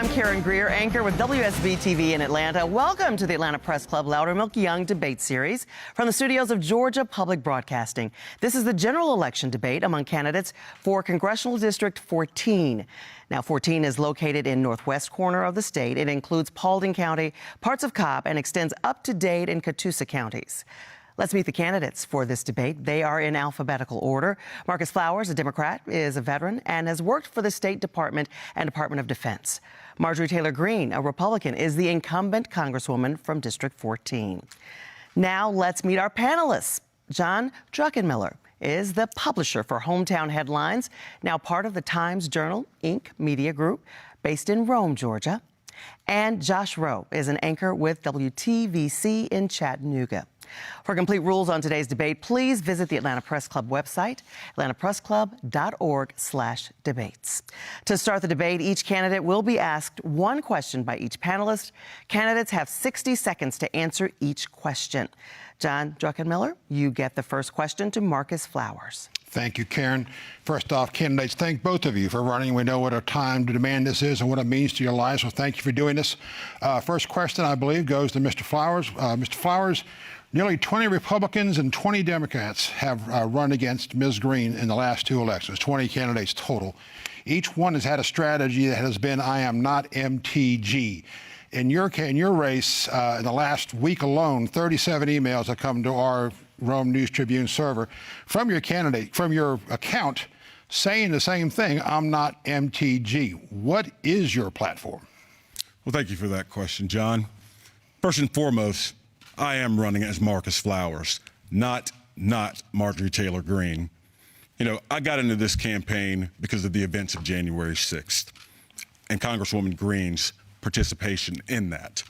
I'm Karen Greer, anchor with WSB-TV in Atlanta. Welcome to the Atlanta Press Club Loudermilk Young Debate Series from the studios of Georgia Public Broadcasting. This is the general election debate among candidates for Congressional District 14. Now, 14 is located in northwest corner of the state. It includes Paulding County, parts of Cobb, and extends up to Dade and Catoosa counties. Let's meet the candidates for this debate. They are in alphabetical order. Marcus Flowers, a Democrat, is a veteran and has worked for the State Department and Department of Defense. Marjorie Taylor Greene, a Republican, is the incumbent Congresswoman from District 14. Now let's meet our panelists. John Druckenmiller is the publisher for Hometown Headlines, now part of the Times Journal Inc. media group based in Rome, Georgia. And Josh Rowe is an anchor with WTVC in Chattanooga. For complete rules on today's debate, please visit the Atlanta Press Club website, atlantapressclub.org/debates. To start the debate, each candidate will be asked one question by each panelist. Candidates have 60 seconds to answer each question. John Druckenmiller, you get the first question to Marcus Flowers. Thank you, Karen. First off, candidates, thank both of you for running. We know what a time to demand this is and what it means to your lives, so thank you for doing this. First question, I believe, goes to Mr. Flowers. Mr. Flowers, nearly 20 Republicans and 20 Democrats have run against Ms. Greene in the last two elections, 20 candidates total. Each one has had a strategy that has been, I am not MTG. In your race, in the last week alone, 37 emails have come to our Rome News Tribune server from your candidate, from your account, saying the same thing, I'm not MTG. What is your platform? Well, thank you for that question, John. First and foremost, I am running as Marcus Flowers, not Marjorie Taylor Greene. You know, I got into this campaign because of the events of January 6th and Congresswoman Greene's participation in that.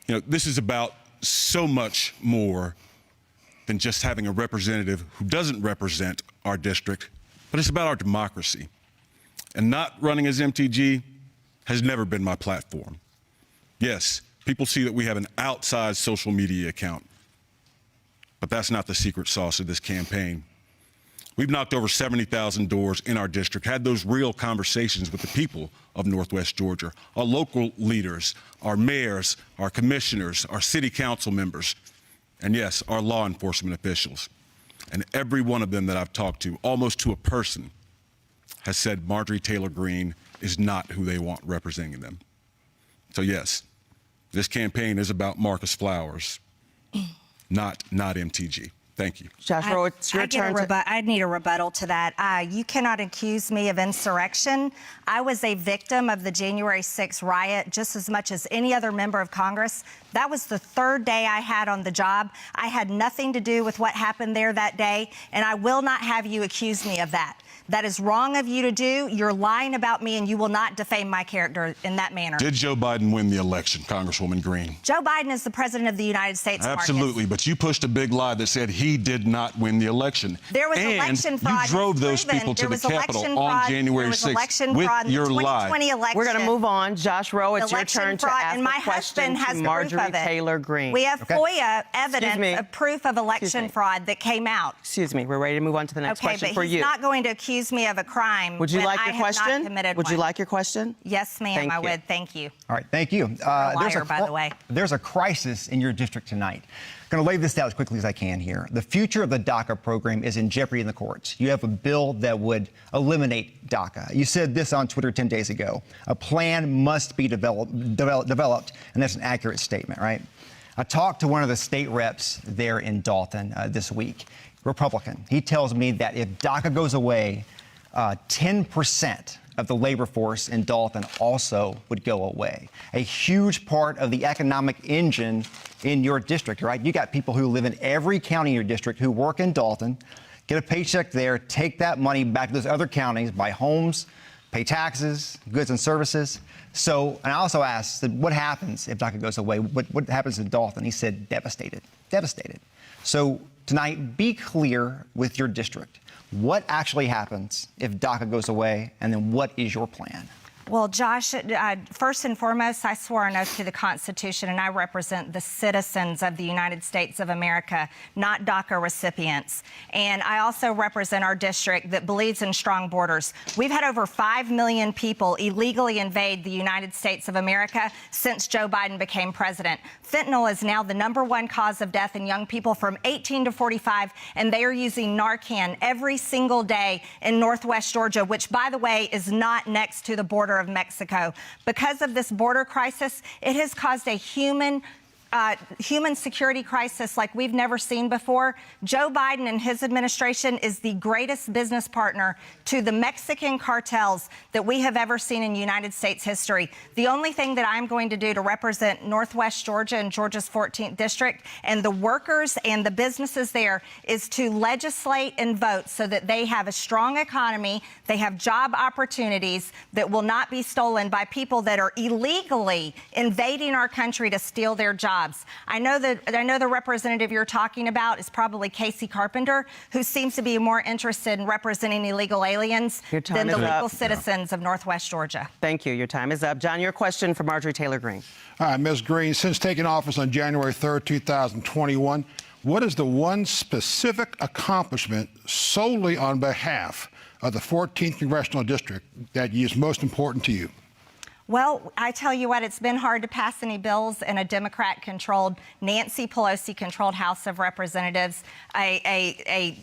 You know, this is about so much more than just having a representative who doesn't represent our district, but it's about our democracy. And not running as MTG has never been my platform. Yes, people see that we have an outsized social media account, but that's not the secret sauce of this campaign. We've knocked over 70,000 doors in our district, had those real conversations with the people of Northwest Georgia, our local leaders, our mayors, our commissioners, our city council members, and yes, our law enforcement officials. And every one of them that I've talked to, almost to a person, has said Marjorie Taylor Greene is not who they want representing them. So yes, this campaign is about Marcus Flowers, not MTG. Thank you. Josh Rowe, it's your turn. I need a rebuttal to that. You cannot accuse me of insurrection. I was a victim of the January 6th riot just as much as any other member of Congress. That was the third day I had on the job. I had nothing to do with what happened there that day, and I will not have you accuse me of that. That is wrong of you to do. You're lying about me, and you will not defame my character in that manner. Did Joe Biden win the election, Congresswoman Greene? Joe Biden is the president of the United States, Absolutely, Marcus. but you pushed a big lie that said he did not win the election. There was election fraud. You drove those people to the Capitol on January 6th with your lie. We're going to move on. Josh Rowe, it's your turn to ask my the question husband has to Marjorie proof of it. Taylor Greene. We have FOIA evidence of proof of election fraud that came out. Excuse me. We're ready to move on to the next question for you. He's not going to accuse me of a crime. Would you like your question? Would you like your question? Yes, ma'am, I would. Thank you. All right, thank you. Liar, by the way. There's a crisis in your district tonight. I'm going to lay this out as quickly as I can here. The future of the DACA program is in jeopardy in the courts. You have a bill that would eliminate DACA. You said this on Twitter 10 days ago. A plan must be developed, and that's an accurate statement, right? I talked to one of the state reps there in Dalton this week, Republican. He tells me that if DACA goes away, 10% of the labor force in Dalton also would go away. A huge part of the economic engine in your district, right? You got people who live in every county in your district who work in Dalton, get a paycheck there, take that money back to those other counties, buy homes, pay taxes, goods and services. So, and I also asked, what happens if DACA goes away? What happens in Dalton? He said, devastated. So tonight, be clear with your district. What actually happens if DACA goes away, and then what is your plan? Well, Josh, first and foremost, I swore an oath to the Constitution, and I represent the citizens of the United States of America, not DACA recipients. And I also represent our district that believes in strong borders. We've had over 5 million people illegally invade the United States of America since Joe Biden became president. Fentanyl is now the #1 cause of death in young people from 18 to 45, and they are using Narcan every single day in Northwest Georgia, which, by the way, is not next to the border of Mexico. Because of this border crisis, it has caused a human security crisis like we've never seen before. Joe Biden and his administration is the greatest business partner to the Mexican cartels that we have ever seen in United States history. The only thing that I'm going to do to represent Northwest Georgia and Georgia's 14th district and the workers and the businesses there is to legislate and vote so that they have a strong economy, they have job opportunities that will not be stolen by people that are illegally invading our country to steal their jobs. I know the representative you're talking about is probably Casey Carpenter, who seems to be more interested in representing illegal aliens than the legal citizens of Northwest Georgia. Thank you. Your time is up. John, your question for Marjorie Taylor Greene. All right, Ms. Greene, since taking office on January 3rd, 2021, what is the one specific accomplishment solely on behalf of the 14th Congressional District that is most important to you? Well, I tell you what, it's been hard to pass any bills in a Democrat-controlled, Nancy Pelosi-controlled House of Representatives, a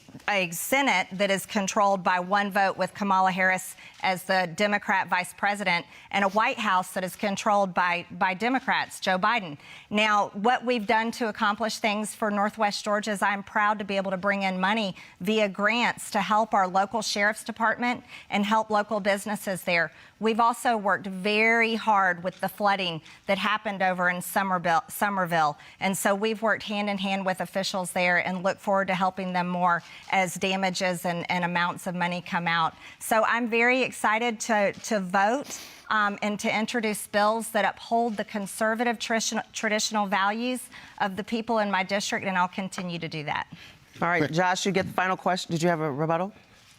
Senate that is controlled by one vote with Kamala Harris as the Democrat vice president, and a White House that is controlled by Democrats, Joe Biden. Now, what we've done to accomplish things for Northwest Georgia is I'm proud to be able to bring in money via grants to help our local sheriff's department and help local businesses there. We've also worked very hard with the flooding that happened over in Somerville. And so we've worked hand in hand with officials there and look forward to helping them more as damages and amounts of money come out. So I'm very excited to vote and to introduce bills that uphold the conservative traditional values of the people in my district, and I'll continue to do that. All right, Josh, you get the final question. Did you have a rebuttal?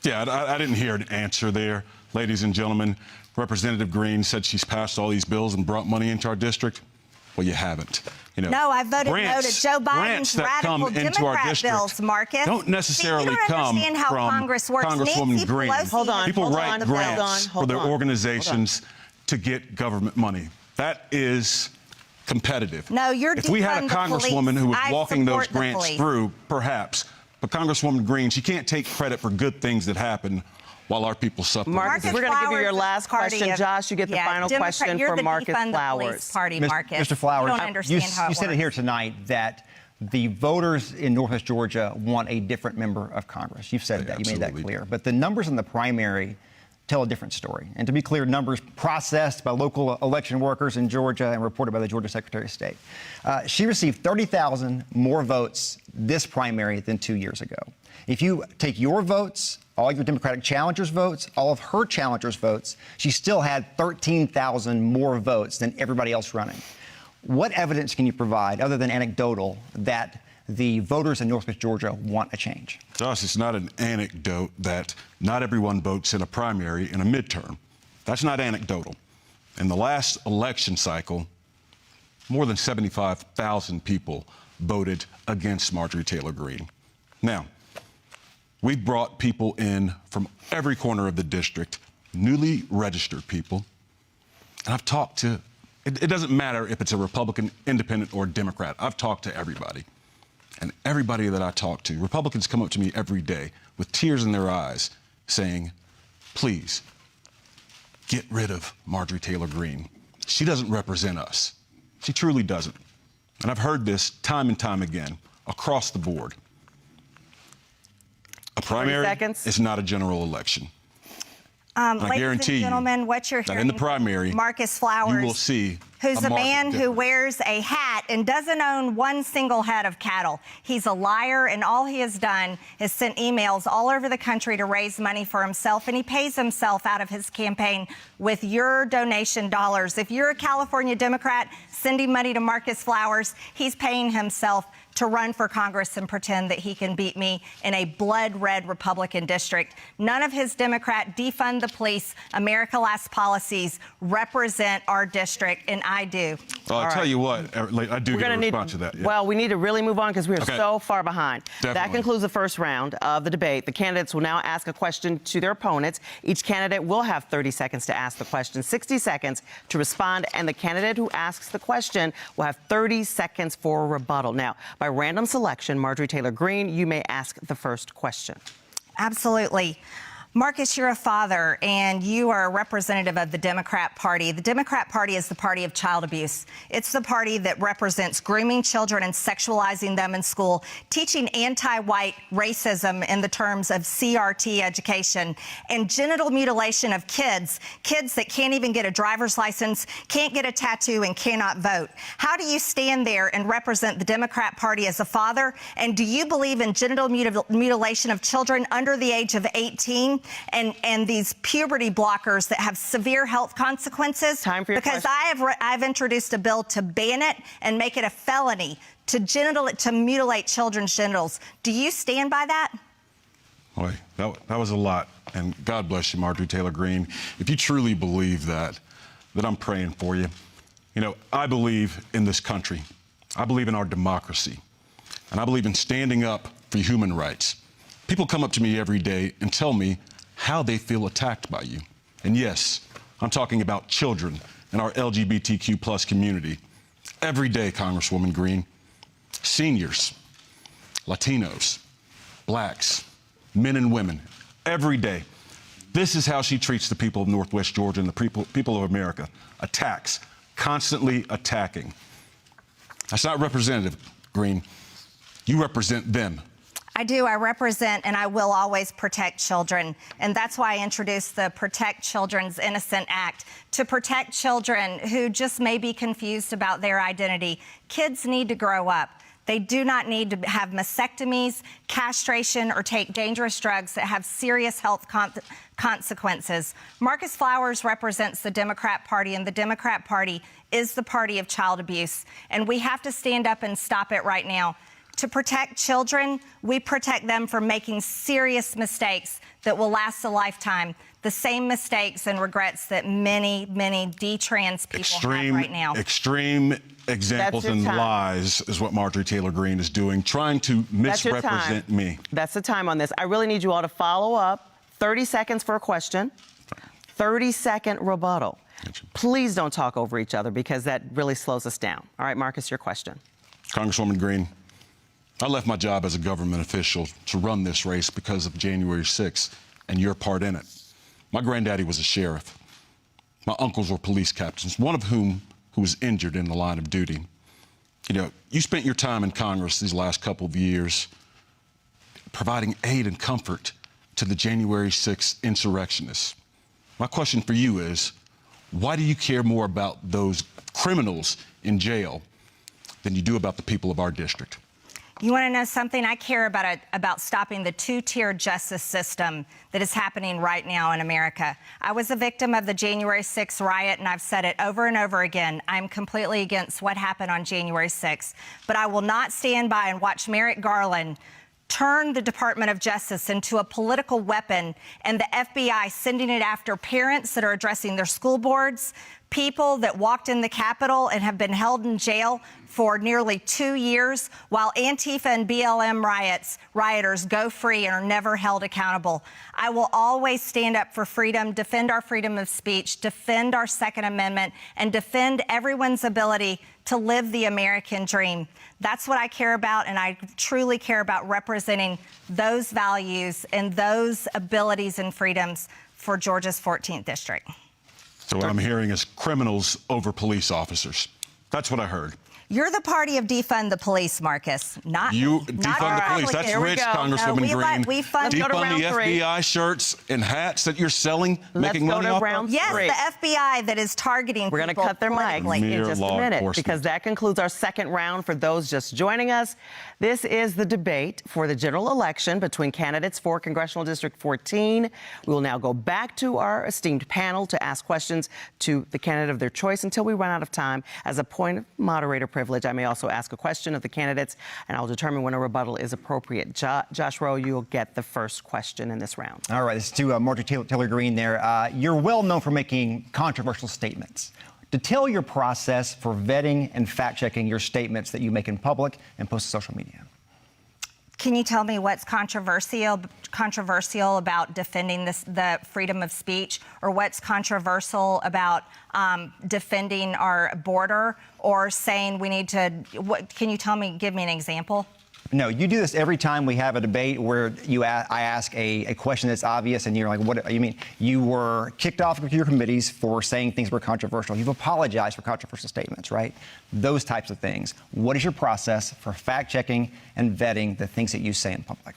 Yeah, I didn't hear an answer there. Ladies and gentlemen, Representative Greene said she's passed all these bills and brought money into our district. Well, you haven't. You know, no, I voted no to Joe Biden's radical Democrat bills, Marcus. Don't necessarily come from Congresswoman Greene. Hold on. People write grants for their organizations to get government money. That is competitive. No, you're if we had a congresswoman who was walking those grants through, perhaps. But Congresswoman Greene, she can't take credit for good things that happen while our people suffer. Marcus, we're going to give you your last question. Josh, you get the final question for Marcus Flowers. Party, Marcus. Mr. Flowers, you don't understand how it you said it here tonight that the voters in Northwest Georgia want a different member of Congress. You've said that. You made that clear. But the numbers in the primary tell a different story. And to be clear, numbers processed by local election workers in Georgia and reported by the Georgia Secretary of State. She received 30,000 more votes this primary than 2 years ago. If you take your votes, all your Democratic challengers' votes, all of her challengers' votes, she still had 13,000 more votes than everybody else running. What evidence can you provide, other than anecdotal, that the voters in Northwest Georgia want a change? Josh, it's not an anecdote that not everyone votes in a primary in a midterm. That's not anecdotal. In the last election cycle, more than 75,000 people voted against Marjorie Taylor Greene. Now, we brought people in from every corner of the district, newly registered people. And I've talked to, it doesn't matter if it's a Republican, independent, or Democrat. I've talked to everybody. And everybody that I talk to, Republicans come up to me every day with tears in their eyes saying, please, get rid of Marjorie Taylor Greene. She doesn't represent us. She truly doesn't. And I've heard this time and time again across the board. A primary is not a general election. I guarantee you, gentlemen, what you're hearing, that in the primary, Marcus Flowers, you will see who's a man difference. who wears a hat and doesn't own one single head of cattle. He's a liar, and all he has done is sent emails all over the country to raise money for himself, and he pays himself out of his campaign with your donation dollars. If you're a California Democrat sending money to Marcus Flowers, he's paying himself to run for Congress and pretend that he can beat me in a blood red Republican district. None of his Democrat defund the police, America Last policies represent our district, and I do. Well, I'll tell you what, I do get a response to that. Yeah. Well, we need to really move on because we are so far behind. Definitely. That concludes the first round of the debate. The candidates will now ask a question to their opponents. Each candidate will have 30 seconds to ask the question, 60 seconds to respond, and the candidate who asks the question will have 30 seconds for a rebuttal. Now, by random selection, Marjorie Taylor Greene, you may ask the first question. Absolutely. Marcus, you're a father, and you are a representative of the Democrat Party. The Democrat Party is the party of child abuse. It's the party that represents grooming children and sexualizing them in school, teaching anti-white racism in the terms of CRT education, and genital mutilation of kids that can't even get a driver's license, can't get a tattoo, and cannot vote. How do you stand there and represent the Democrat Party as a father? And do you believe in genital mutilation of children under the age of 18? And these puberty blockers that have severe health consequences? Time for your because question. I've introduced a bill to ban it and make it a felony to mutilate children's genitals. Do you stand by that? Boy, that was a lot. And God bless you, Marjorie Taylor Greene. If you truly believe that I'm praying for you. You know, I believe in this country. I believe in our democracy. And I believe in standing up for human rights. People come up to me every day and tell me how they feel attacked by you. And yes, I'm talking about children in our LGBTQ plus community. Every day, Congresswoman Greene, seniors, Latinos, blacks, men and women, every day. This is how she treats the people of Northwest Georgia and the people of America. Attacks, constantly attacking. That's not representative, Greene. You represent them. I do. I represent and I will always protect children. And that's why I introduced the Protect Children's Innocent Act, to protect children who just may be confused about their identity. Kids need to grow up. They do not need to have mastectomies, castration, or take dangerous drugs that have serious health consequences. Marcus Flowers represents the Democrat Party, and the Democrat Party is the party of child abuse. And we have to stand up and stop it right now. To protect children, we protect them from making serious mistakes that will last a lifetime. The same mistakes and regrets that many, many detrans people have right now. Extreme examples and lies is what Marjorie Taylor Greene is doing, trying to misrepresent me. That's the time on this. I really need you all to follow up. 30 seconds for a question, 30-second rebuttal. Please don't talk over each other because that really slows us down. All right, Marcus, your question. Congresswoman Greene, I left my job as a government official to run this race because of January 6th and your part in it. My granddaddy was a sheriff. My uncles were police captains, one of whom who was injured in the line of duty. You know, you spent your time in Congress these last couple of years providing aid and comfort to the January 6th insurrectionists. My question for you is, why do you care more about those criminals in jail than you do about the people of our district? You want to know something? I care about stopping the two-tier justice system that is happening right now in America. I was a victim of the January 6th riot, and I've said it over and over again. I'm completely against what happened on January 6th. But I will not stand by and watch Merrick Garland turn the Department of Justice into a political weapon, and the FBI sending it after parents that are addressing their school boards, people that walked in the Capitol and have been held in jail for nearly 2 years, while Antifa and BLM rioters go free and are never held accountable. I will always stand up for freedom, defend our freedom of speech, defend our Second Amendment, and defend everyone's ability to live the American dream. That's what I care about, and I truly care about representing those values and those abilities and freedoms for Georgia's 14th district. So what I'm hearing is criminals over police officers. That's what I heard. You're the party of defund the police, Marcus. Not you not defund the police. That's rich, Congresswoman Greene. Defund the FBI shirts and hats that you're selling, making money off of. Yes, the FBI that is targeting. We're going to cut their mics in just a minute because that concludes our second round. For those just joining us, this is the debate for the general election between candidates for Congressional District 14. We will now go back to our esteemed panel to ask questions to the candidate of their choice until we run out of time. As a point of moderator privilege, privilege, I may also ask a question of the candidates, and I'll determine when a rebuttal is appropriate. Josh Rowe, you'll get the first question in this round. All right, this is to Marjorie Taylor Greene there. You're well known for making controversial statements. Detail your process for vetting and fact-checking your statements that you make in public and post to social media. Can you tell me what's controversial about defending the freedom of speech, or what's controversial about defending our border, or saying we need to? Can you give me an example? No, you do this every time we have a debate where I ask a question that's obvious, and you're like, what do you mean? You were kicked off of your committees for saying things were controversial. You've apologized for controversial statements, right? Those types of things. What is your process for fact-checking and vetting the things that you say in public?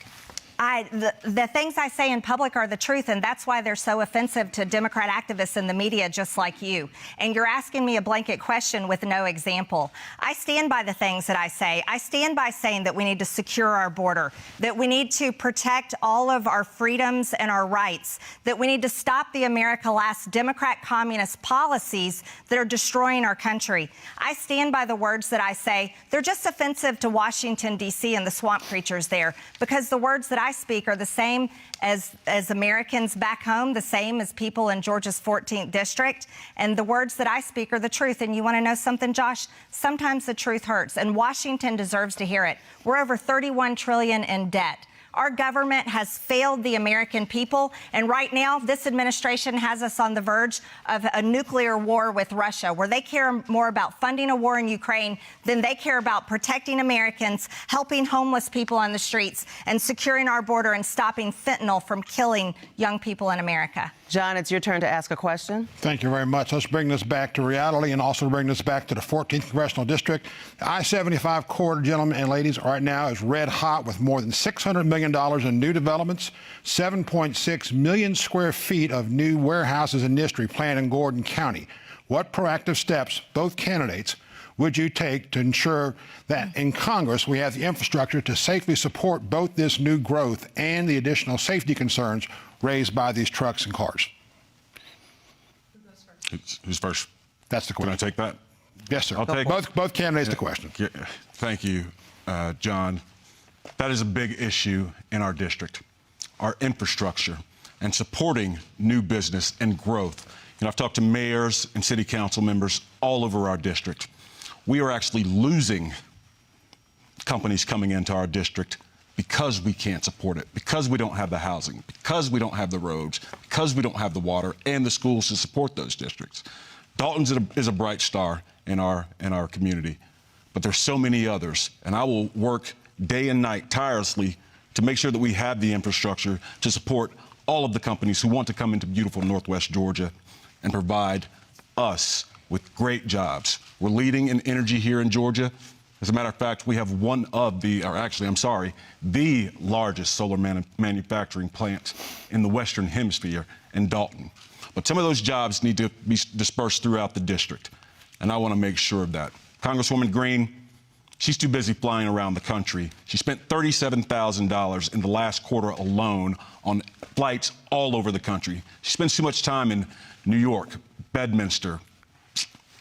The things I say in public are the truth, and that's why they're so offensive to Democrat activists in the media just like you. And you're asking me a blanket question with no example. I stand by the things that I say. I stand by saying that we need to secure our border, that we need to protect all of our freedoms and our rights, that we need to stop the America Last Democrat communist policies that are destroying our country. I stand by the words that I say. They're just offensive to Washington, D.C. and the swamp creatures there, because the words that I speak are the same as Americans back home, the same as people in Georgia's 14th district. And the words that I speak are the truth. And you want to know something, Josh? Sometimes the truth hurts, and Washington deserves to hear it. We're over $31 trillion in debt. Our government has failed the American people, and right now this administration has us on the verge of a nuclear war with Russia, where they care more about funding a war in Ukraine than they care about protecting Americans, helping homeless people on the streets, and securing our border and stopping fentanyl from killing young people in America. John, it's your turn to ask a question. Thank you very much. Let's bring this back to reality and also bring this back to the 14th Congressional District. The I-75 corridor, gentlemen and ladies, right now is red hot with more than $600 million in new developments, 7.6 million square feet of new warehouses and industry planned in Gordon County. What proactive steps, both candidates, would you take to ensure that in Congress we have the infrastructure to safely support both this new growth and the additional safety concerns raised by these trucks and cars? Who's first? That's the question. Can I take that? Yes, sir. I'll take both candidates the question. Yeah, thank you, John. That is a big issue in our district, our infrastructure and supporting new business and growth. You know, I've talked to mayors and city council members all over our district. We are actually losing companies coming into our district because we can't support it, because we don't have the housing, because we don't have the roads, because we don't have the water and the schools to support those districts. Dalton is a bright star in our community, but there's so many others, and I will work day and night tirelessly to make sure that we have the infrastructure to support all of the companies who want to come into beautiful Northwest Georgia and provide us with great jobs. We're leading in energy here in Georgia. As a matter of fact, we have the largest solar manufacturing plant in the Western Hemisphere in Dalton. But some of those jobs need to be dispersed throughout the district, and I want to make sure of that. Congresswoman Greene, she's too busy flying around the country. She spent $37,000 in the last quarter alone on flights all over the country. She spends too much time in New York, Bedminster,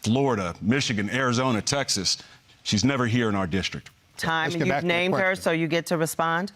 Florida, Michigan, Arizona, Texas. She's never here in our district. Time, and you've named her, so you get to respond?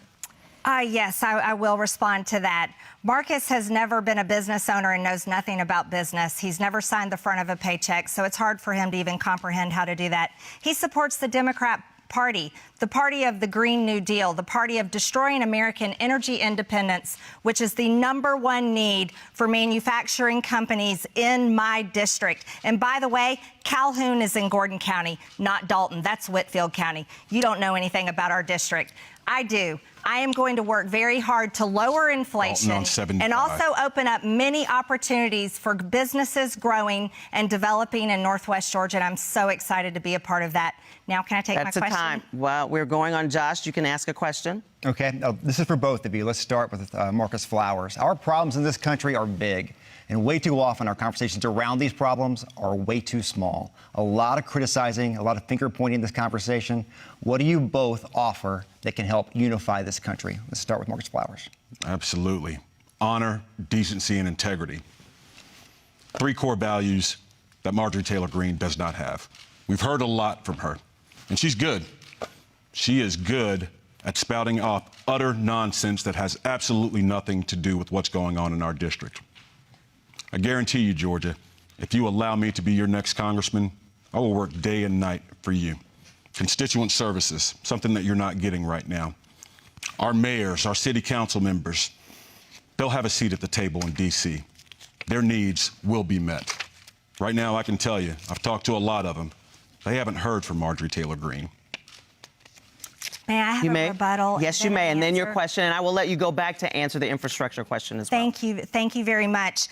Yes, I will respond to that. Marcus has never been a business owner and knows nothing about business. He's never signed the front of a paycheck, so it's hard for him to even comprehend how to do that. He supports the Democrat Party, the party of the Green New Deal, the party of destroying American energy independence, which is the #1 need for manufacturing companies in my district. And by the way, Calhoun is in Gordon County, not Dalton. That's Whitfield County. You don't know anything about our district. I do. I am going to work very hard to lower inflation and also open up many opportunities for businesses growing and developing in Northwest Georgia. And I'm so excited to be a part of that. Now, can I take my question? That's the time. Well, we're going on Josh. You can ask a question. Okay. This is for both of you. Let's start with Marcus Flowers. Our problems in this country are big. And way too often, our conversations around these problems are way too small. A lot of criticizing, a lot of finger-pointing in this conversation. What do you both offer that can help unify this country? Let's start with Marcus Flowers. Absolutely. Honor, decency, and integrity. 3 core values that Marjorie Taylor Greene does not have. We've heard a lot from her. And she's good. She is good at spouting off utter nonsense that has absolutely nothing to do with what's going on in our district. I guarantee you, Georgia, if you allow me to be your next congressman, I will work day and night for you. Constituent services, something that you're not getting right now. Our mayors, our city council members, they'll have a seat at the table in D.C. Their needs will be met. Right now, I can tell you, I've talked to a lot of them. They haven't heard from Marjorie Taylor Greene. May I have a rebuttal? Yes, you may. And then your question, and I will let you go back to answer the infrastructure question as well. Thank you. Thank you very much.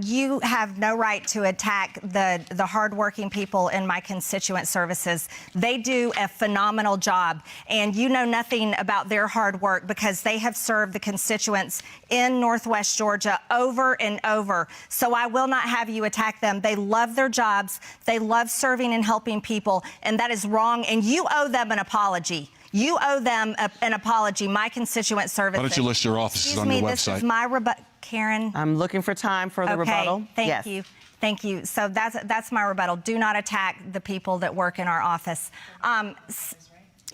You have no right to attack the hardworking people in my constituent services. They do a phenomenal job, and you know nothing about their hard work because they have served the constituents in Northwest Georgia over and over. So I will not have you attack them. They love their jobs. They love serving and helping people, and that is wrong, and you owe them an apology. You owe them an apology, my constituent services. Why don't you list your offices on your website? This is my rebuttal. Karen? I'm looking for time for the rebuttal. Thank you. Thank you. So that's my rebuttal. Do not attack the people that work in our office. And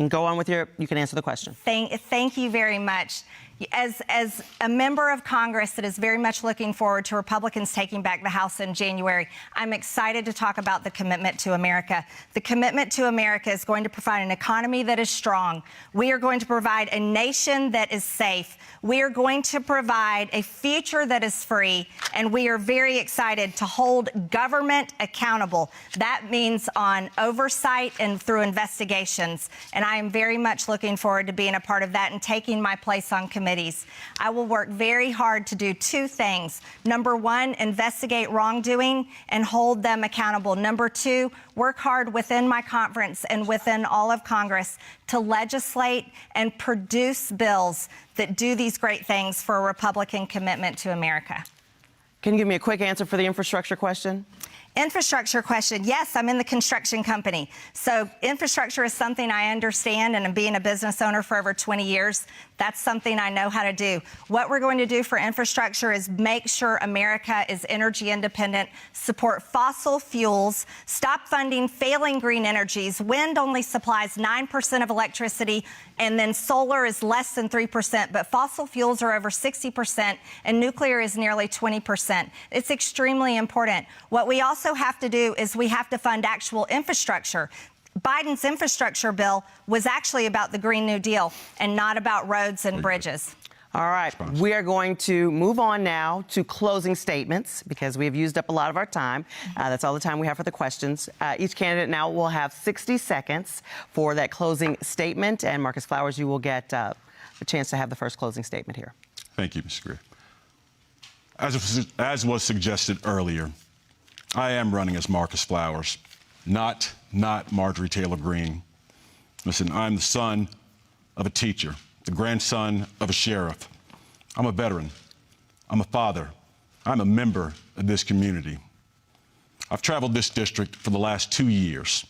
go on with you can answer the question. Thank you very much. As a member of Congress that is very much looking forward to Republicans taking back the House in January, I'm excited to talk about the commitment to America. The commitment to America is going to provide an economy that is strong. We are going to provide a nation that is safe. We are going to provide a future that is free, and we are very excited to hold government accountable. That means on oversight and through investigations, and I am very much looking forward to being a part of that and taking my place on committees. I will work very hard to do two things. Number one, investigate wrongdoing and hold them accountable. Number two, work hard within my conference and within all of Congress to legislate and produce bills that do these great things for a Republican commitment to America. Can you give me a quick answer for the infrastructure question? Infrastructure question. Yes, I'm in the construction company. So infrastructure is something I understand, and being a business owner for over 20 years, that's something I know how to do. What we're going to do for infrastructure is make sure America is energy independent, support fossil fuels, stop funding failing green energies. Wind only supplies 9% of electricity, and then solar is less than 3%, but fossil fuels are over 60%, and nuclear is nearly 20%. It's extremely important. What we also have to do is we have to fund actual infrastructure. Biden's infrastructure bill was actually about the Green New Deal and not about roads and bridges. All right, we are going to move on now to closing statements because we have used up a lot of our time. That's all the time we have for the questions. Each candidate now will have 60 seconds for that closing statement. And Marcus Flowers, you will get a chance to have the first closing statement here. Thank you, Ms. Greer. As was suggested earlier, I am running as Marcus Flowers, not Marjorie Taylor Greene. Listen, I'm the son of a teacher, the grandson of a sheriff. I'm a veteran. I'm a father. I'm a member of this community. I've traveled this district for the last 2 years,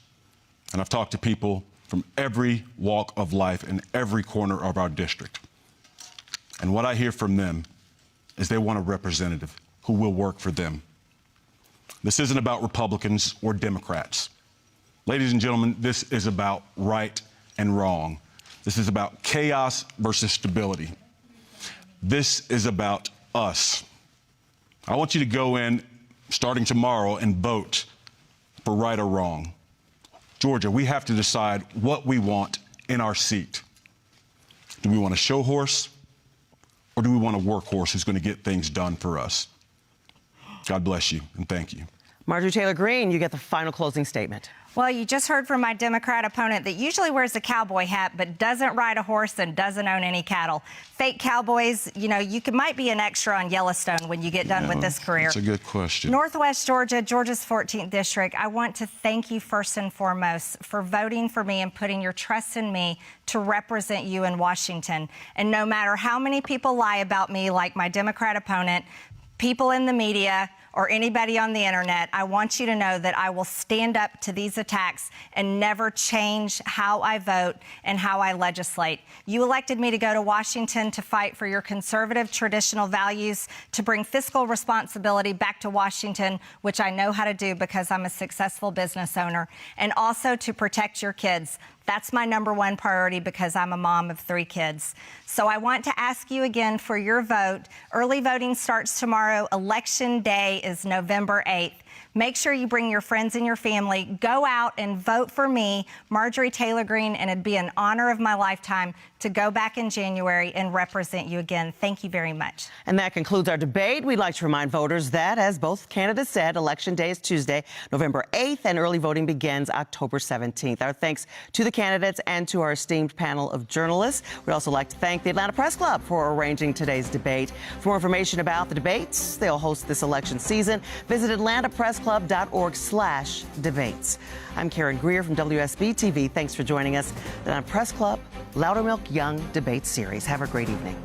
and I've talked to people from every walk of life in every corner of our district. And what I hear from them is they want a representative who will work for them. This isn't about Republicans or Democrats. Ladies and gentlemen, this is about right and wrong. This is about chaos versus stability. This is about us. I want you to go in starting tomorrow and vote for right or wrong. Georgia, we have to decide what we want in our seat. Do we want a show horse, or do we want a workhorse who's going to get things done for us? God bless you, and thank you. Marjorie Taylor Greene, you get the final closing statement. Well, you just heard from my Democrat opponent that usually wears a cowboy hat but doesn't ride a horse and doesn't own any cattle. Fake cowboys, you know, might be an extra on Yellowstone when you get done with this career. That's a good question. Northwest Georgia, Georgia's 14th district, I want to thank you first and foremost for voting for me and putting your trust in me to represent you in Washington. And no matter how many people lie about me, like my Democrat opponent, people in the media, or anybody on the internet, I want you to know that I will stand up to these attacks and never change how I vote and how I legislate. You elected me to go to Washington to fight for your conservative traditional values, to bring fiscal responsibility back to Washington, which I know how to do because I'm a successful business owner, and also to protect your kids. That's my number one priority because I'm a mom of 3 kids. So I want to ask you again for your vote. Early voting starts tomorrow. Election Day is November 8th. Make sure you bring your friends and your family. Go out and vote for me, Marjorie Taylor Greene, and it'd be an honor of my lifetime to go back in January and represent you again. Thank you very much. And that concludes our debate. We'd like to remind voters that, as both candidates said, Election Day is Tuesday, November 8th, and early voting begins October 17th. Our thanks to the candidates and to our esteemed panel of journalists. We'd also like to thank the Atlanta Press Club for arranging today's debate. For more information about the debates they'll host this election season, visit atlantapressclub.org/debates. I'm Karen Greer from WSB TV. Thanks for joining us. The Atlanta Press Club Loudermilk Young Debate Series. Have a great evening.